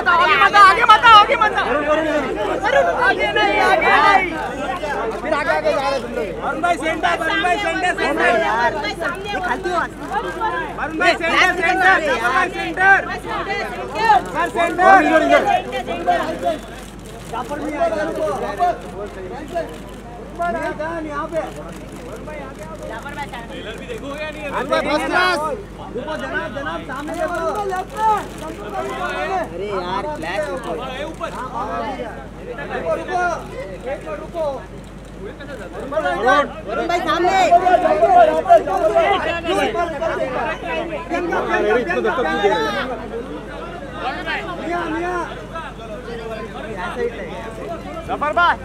आगे मत आगे नहीं फिर आगे जा रहे तुम लोग। वरुण भाई सेंटर वरुण भाई सेंटर यार खालती हो वरुण भाई सेंटर जाफर नहीं आएगा रुको यहाँ पे जाफर भाई ट्रेलर भी देखोगे या नहीं? रुको जनाब सामने देखो। अरे यार फ्लैश ऊपर रुको वरुण भाई सामने जाफर भाई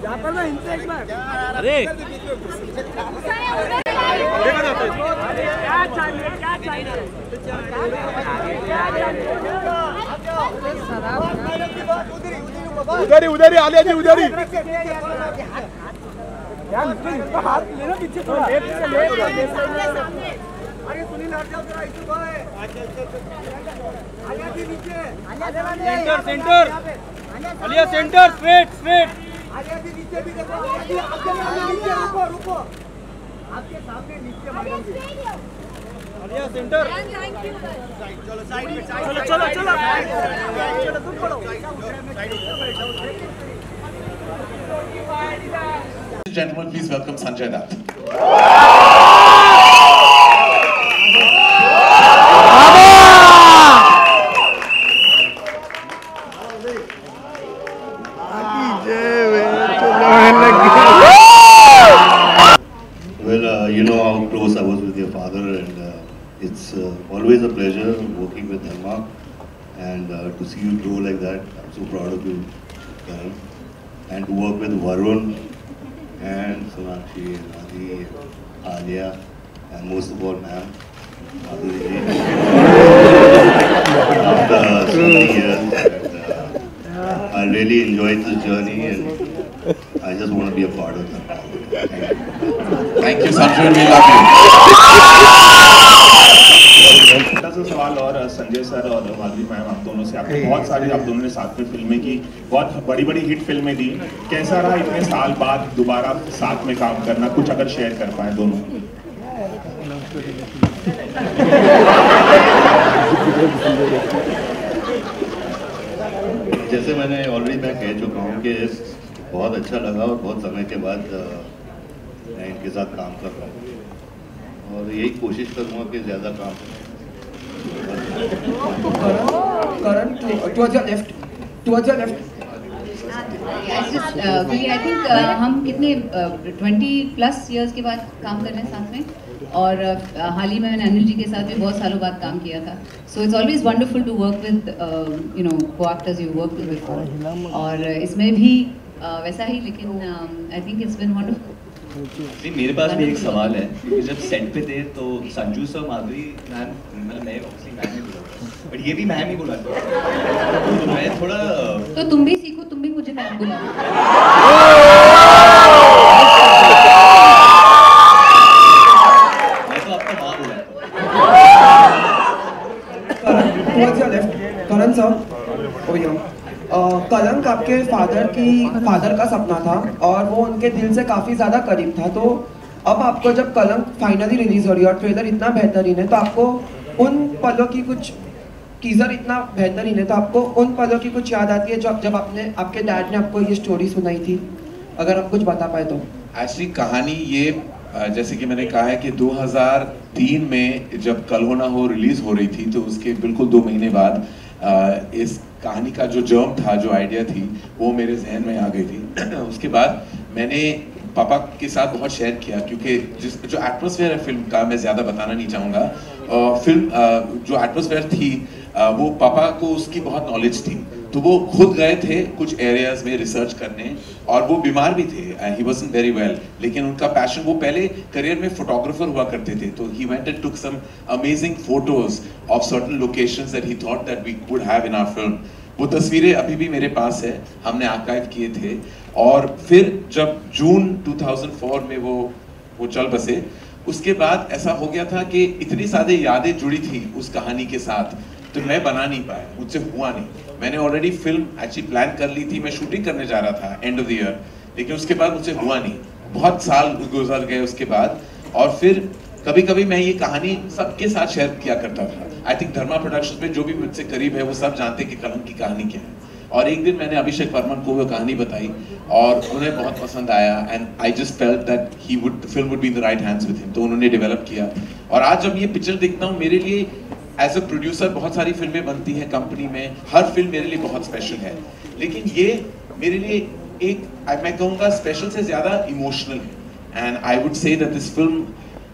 जाफर भाई इनसे एक बार अरे उधर ही आलिया जी उधर ही हाथ लेना पीछे थोड़ा अरे सुनील हट जाओ जरा इशू भाई आलिया जी नीचे centre Alia centre straight Alia ji नीचे भी देखो नीचे रुको आपके सामने नीचे मैडम जी आलिया सेंटर चलो साइड में चलो तुम पढ़ो Gentlemen, please welcome Sanjay Dutt. Well, you know how close I was with your father, and it's always a pleasure working with Dharma, and to see you grow like that. I'm so proud of you, Karan. And to work with Varun and Sonakshi, Radhi, Alia, and most of all, ma'am, Madhuri ji. After so many years, and, I really enjoyed this journey, and I just want to be a part of it. Thank you, Sanjay. We love you. छोटा सा सवाल और Sanjay sir और माधुरी ma'am आप दोनों से, आपने बहुत सारी आप दोनों ने साथ में फिल्में की, बहुत बड़ी हिट फिल्में दी, कैसा रहा इतने साल बाद दोबारा साथ में काम करना? कुछ अगर शेयर कर पाए दोनों। जैसे मैंने ऑलरेडी मैं कह चुका हूँ कि बहुत अच्छा लगा और बहुत समय के बाद मैं इनके साथ काम कर रहा हूँ और यही कोशिश करूँगा कि ज़्यादा काम Karan, towards your left. क्योंकि आई थिंक हम कितने 20+ इयर्स के बाद काम कर रहे हैं साथ में, और हाल ही में मैंने अनिल जी के साथ भी बहुत सालों बाद काम किया था. So it's always wonderful to work with co-actors you work with before, और इसमें भी वैसा ही, लेकिन I think it's been wonderful. मेरे पास भी एक सवाल है, क्योंकि जब सेट पे थे तो संजू सर, माधुरी मैम, मतलब मैं ऑब्वियसली मैम ही बोला, बट ये भी मैम ही बोला, तो मैं थोड़ा, तो तुम भी सीखो, तुम भी मुझे मैम बोला. मैं तो आपका माँ बोला. Towards your left, Karan sir, over here. कलंक आपके फादर का सपना था और वो उनके दिल से काफ़ी ज़्यादा करीब था. तो अब आपको जब कलंक फाइनली रिलीज हो रही है और ट्रेलर इतना बेहतरीन है, तो आपको उन पलों की कुछ, टीजर इतना बेहतरीन है, तो आपको उन पलों की कुछ याद आती है जब आपके डैड ने आपको ये स्टोरी सुनाई थी? अगर आप कुछ बता पाए तो. एक्चुअली कहानी ये, जैसे कि मैंने कहा है कि 2003 में जब कल हो ना हो रिलीज हो रही थी, तो उसके बिल्कुल 2 महीने बाद इस कहानी का जो जर्म था, जो आइडिया थी, वो मेरे जहन में आ गई थी. उसके बाद मैंने पापा के साथ बहुत शेयर किया, क्योंकि जो एटमॉस्फेयर है फिल्म का, मैं ज़्यादा बताना नहीं चाहूँगा. फिल्म जो एटमॉस्फेयर थी, वो पापा को उसकी बहुत नॉलेज थी, तो वो खुद गए थे कुछ एरियाज में रिसर्च करने, और वो बीमार भी थे, ही वाज़न्ट वेरी वेल, लेकिन उनका पैशन, वो पहले करियर में फोटोग्राफर हुआ करते थे, तो he went and took some amazing photos of certain locations that he thought that we would have in our film. वो तस्वीरें अभी भी मेरे पास है, हमने आर्काइव किए थे. और फिर जब जून 2004 में वो चल बसे, उसके बाद ऐसा हो गया था कि इतनी सारी यादें जुड़ी थी उस कहानी के साथ, तो मैं बना नहीं पाया, मुझसे हुआ नहीं। मैंने ऑलरेडी फिल्म एक्चुअली प्लान कर ली थी, मैं शूटिंग करने जा रहा था एंड ऑफ द ईयर, लेकिन उसके बाद मुझसे हुआ नहीं। बहुत साल गुजर गए उसके बाद, और फिर कभी कभी मैं ये कहानी सबके साथ शेयर किया करता था। आई थिंक धर्मा प्रोडक्शंस में जो भी मुझसे करीब है वो सब जानते कि कलंक की कहानी क्या है। और एक दिन मैंने अभिषेक वर्मन को वो कहानी बताई और उन्हें बहुत पसंद आया, and I just felt that the film would be in the right hands with him, तो उन्होंने डेवलप किया। और आज जब ये पिक्चर देखता हूँ, मेरे लिए एज अ प्रोड्यूसर बहुत सारी फिल्में बनती हैं कंपनी में, हर फिल्म मेरे लिए बहुत स्पेशल है, लेकिन ये मेरे लिए एक मैं कहूँगा स्पेशल से ज़्यादा इमोशनल है। And I would say that this film,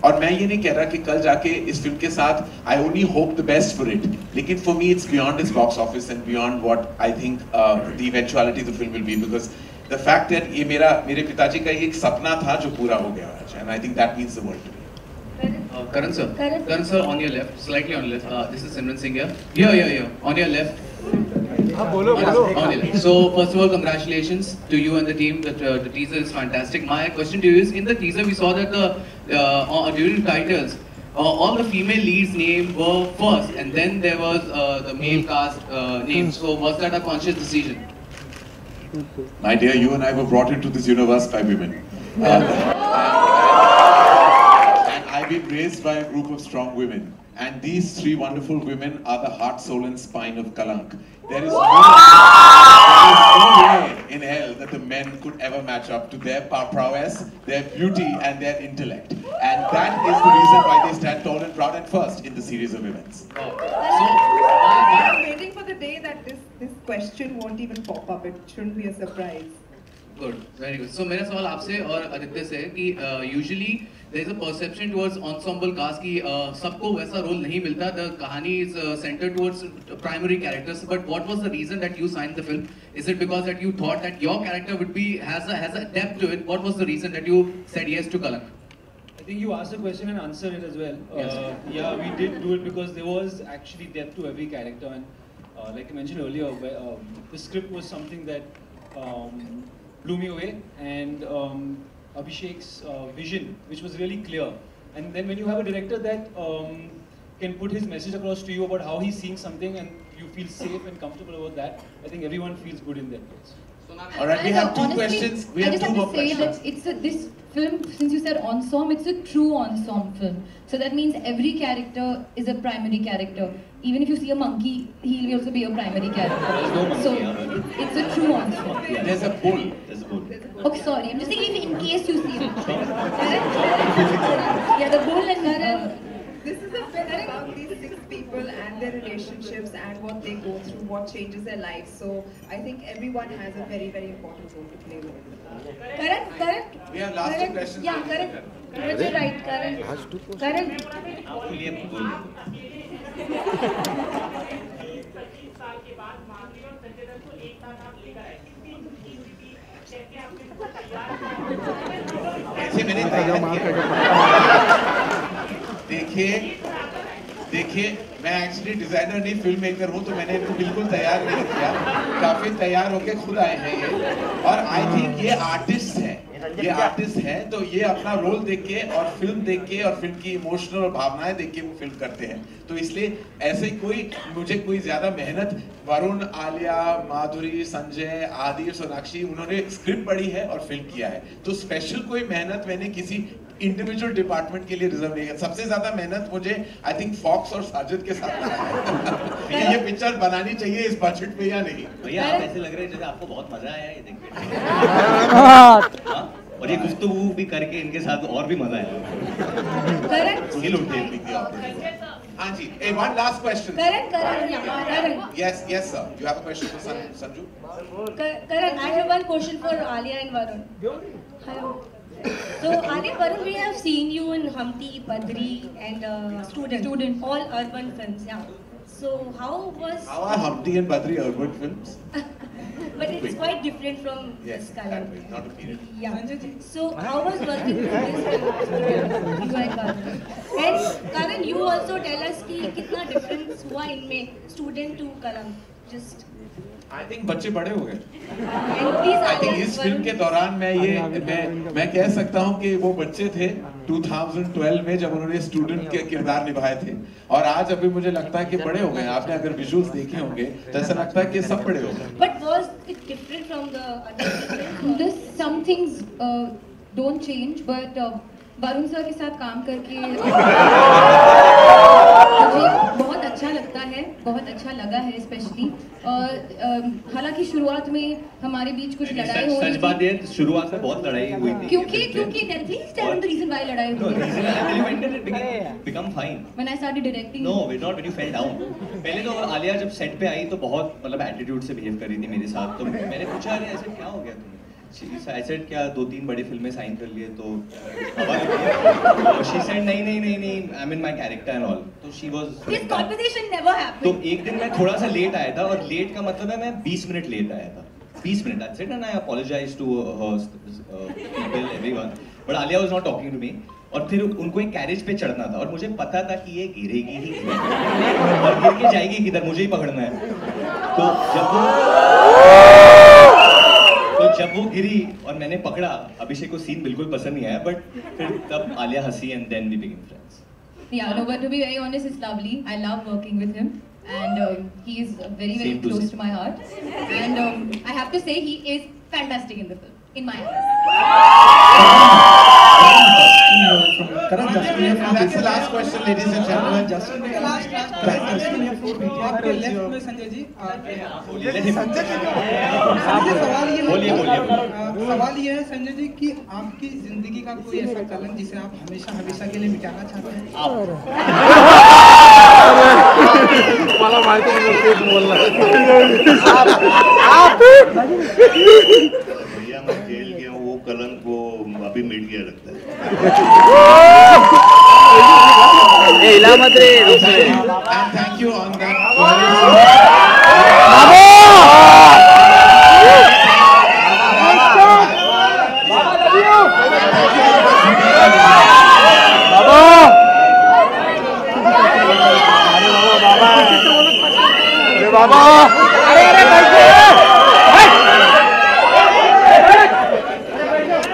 और मैं ये नहीं कह रहा कि कल जाके इस फिल्म के साथ I only hope the best for it, लेकिन for me it's beyond this box office and beyond what I think the eventuality the film will be, because the fact that ये मेरे पिताजी का एक सपना था जो पूरा हो गया आज, and I think that means the world to me. Karan sir, on your left, slightly on left. This is Simran Singh here. Here, on your left. On your left. So first of all, congratulations to you and the team. The teaser is fantastic. My question to you is, in the teaser we saw that during titles, all the female leads' names were first, and then there was the male cast names. So was that a conscious decision? My dear, you and I were brought into this universe by women. I've been raised by a group of strong women, and these three wonderful women are the heart, soul and spine of Kalank. There is no way in hell that the men could ever match up to their prowess, their beauty and their intellect, and that is the reason why they stand tall and proud and first in the series of events. I'm waiting for the day that this question won't even pop up. It shouldn't be a surprise. Good, very good. So मेरा सवाल आपसे और आदित्य से कि usually there is a perception towards ensemble cast कि सबको वैसा role नहीं मिलता. The कहानी is centered towards primary characters. But what was the reason that you signed the film? Is it because that you thought that your character would be has a depth to it? What was the reason that you said yes to Kalank? I think you asked a question and answered it as well. Yes. Yeah, we did do it because there was actually depth to every character, and like I mentioned earlier, the script was something that blew me away, and Abhishek's vision, which was really clear. And then when you have a director that can put his message across to you about how he's seeing something, and you feel safe and comfortable about that, I think everyone feels good in that place. All right, we have two questions. We have two more questions. That it's this film, since you said ensemble, it's a true ensemble film. So that means every character is a primary character. Even if you see a monkey, he'll also be a primary character. There's no monkey, so it's a true ensemble. Yeah. There's a bull. There's a bull. Okay, sorry. I'm just saying in case you see it. Yeah, the bull and Karan. This is a film about these 6 people and their relationships and what they go through, what changes their lives. So I think everyone has a very, very important role to play with. Karan. We have last two questions. Yeah, Karan. You're right, Karan. Karan. आपके लिए bull. ऐसे मैंने तैयार किया. देखिए मैं actually designer नहीं film maker हूँ, तो मैंने इनको बिल्कुल तैयार नहीं किया. काफी तैयार होके खुद आए हैं ये, और आई थिंक ये आर्टिस्ट है, तो ये अपना रोल देख के और फिल्म देख के और फिल्म की इमोशनल और भावनाएं देख के वो फिल्म करते हैं. तो इसलिए ऐसे मुझे कोई ज्यादा मेहनत, वरुण, आलिया, माधुरी, संजय, आदि, सोनाक्षी, उन्होंने स्क्रिप्ट पढ़ी है और फिल्म किया है, तो स्पेशल कोई मेहनत मैंने किसी इंडिविजुअल डिपार्टमेंट के लिए रिजर्व नहीं है. सबसे ज्यादा मेहनत मुझे आई थिंक फॉक्स और साजिद के साथ है. ये पिक्चर बनानी चाहिए इस बजट में या नहीं? भैया आप ऐसे लग रहे हैं जैसे आपको बहुत मजा आया ये देख के. और ये गुफ्तगू भी करके इनके साथ और भी मजा आया. हाँ जी. One last question. Karan. Yes, sir. You have a question for Sanju? Karan, I have one question for Alia and Varun. Hello. So Alia, Varun, we have seen you in Humpty, Badri, and Student, all urban films. Yeah. So how are Humpty and Badri urban films? But it's quite different from this Kalan. Not a period. Yeah. So how was working with this film? You and Karan. And Karan, you also tell us कि कितना difference हुआ इनमें student to Kalan. Just. I think बच्चे बड़े हो गए. I think इस film के दौरान मैं कह सकता हूँ कि वो बच्चे थे 2012 में जब उन्होंने स्टूडेंट के किरदार निभाए थे, और आज अभी मुझे लगता है कि बड़े हो गए। आपने अगर विजुअल्स देखे होंगे तो ऐसा लगता है कि सब बड़े हो गए। But was it different from the other films? This some things don't change, but Varun sir के साथ काम करके मुझे बहुत अच्छा लगता है, बहुत अच्छा लगा है स्पेशली। और हालांकि शुरुआत में हमारे बीच कुछ लड़ाई हो रही थी। सच बात है, शुरुआत में बहुत लड़ाई हुई थी। क्योंकि please tell the reason why लड़ाई हुई थी। become fine When I started directing. No, not when you fell down. पहले तो आलिया जब सेट पे आई तो बहुत मतलब एटीट्यूड से बिहेव कर रही थी मेरे साथ। तो मैंने पूछा अरे ऐसे क्या हो गया तुम्हें? I said क्या 2-3 बड़ी फिल्में साइन कर लिए तो she said नहीं I'm in my character and all. तो she was This conversation never happened. तो एक दिन मैं थोड़ा सा लेट आया था, और लेट का मतलब है मैं 20 मिनट लेट आया था। 20 minute that's it, and I apologize to her, people, everyone. But Alia was not talking to me. और फिर उनको एक कैरेज पे चढ़ना था, और मुझे पता था कि ये गिरेगी ही और गिर के जाएगी किधर, मुझे ही पकड़ना है। तो जब वो गिरी और मैंने पकड़ा, अभिषेक को सीन बिल्कुल पसंद नहीं आया, बट फिर तब आलिया हंसी and then we became friends. Yeah, no, but to be very honest, it's lovely. I love working with him, and he is very close to my heart. And I have to say, he is fantastic in the film, in my eyes. That's the last question, ladies and gentlemen. Justin आपके left में संजय जी, सवाल ये है संजय जी कि आपकी जिंदगी का कोई ऐसा कलंक जिसे आप हमेशा के लिए मिटाना चाहते हैं? भैया मैं जेल गया हूँ, वो कलंक वो अभी मिट गया लगता है। And thank you on that.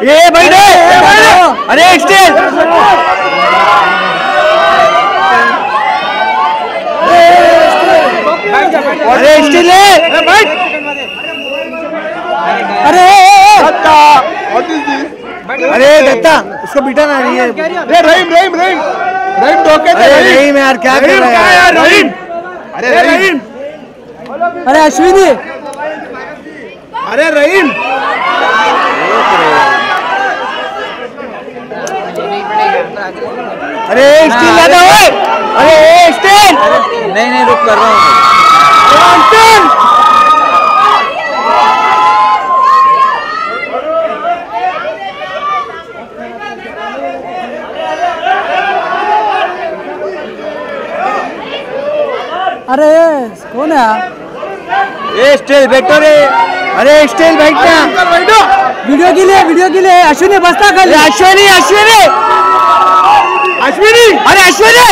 ये बैठे, अरे एक्सटेल, अरे एक्सटेल है, बैठ, अरे दत्ता, उसको बिठा ना नहीं है। रहीम धोखे थे। अरे रहीम यार क्या कर रहा है यार रहीम? अरे रहीम, अरे अश्विनी, अरे रहीम, अरे स्टील लाना हुए, अरे स्टील, नहीं रुक कर रहा हूँ। अरे कौन है? ये स्टील बैठो रे, अरे स्टील बैठना, वीडियो के लिए अश्विनी बस्ता कर, अश्विनी, अरे अश्विनी,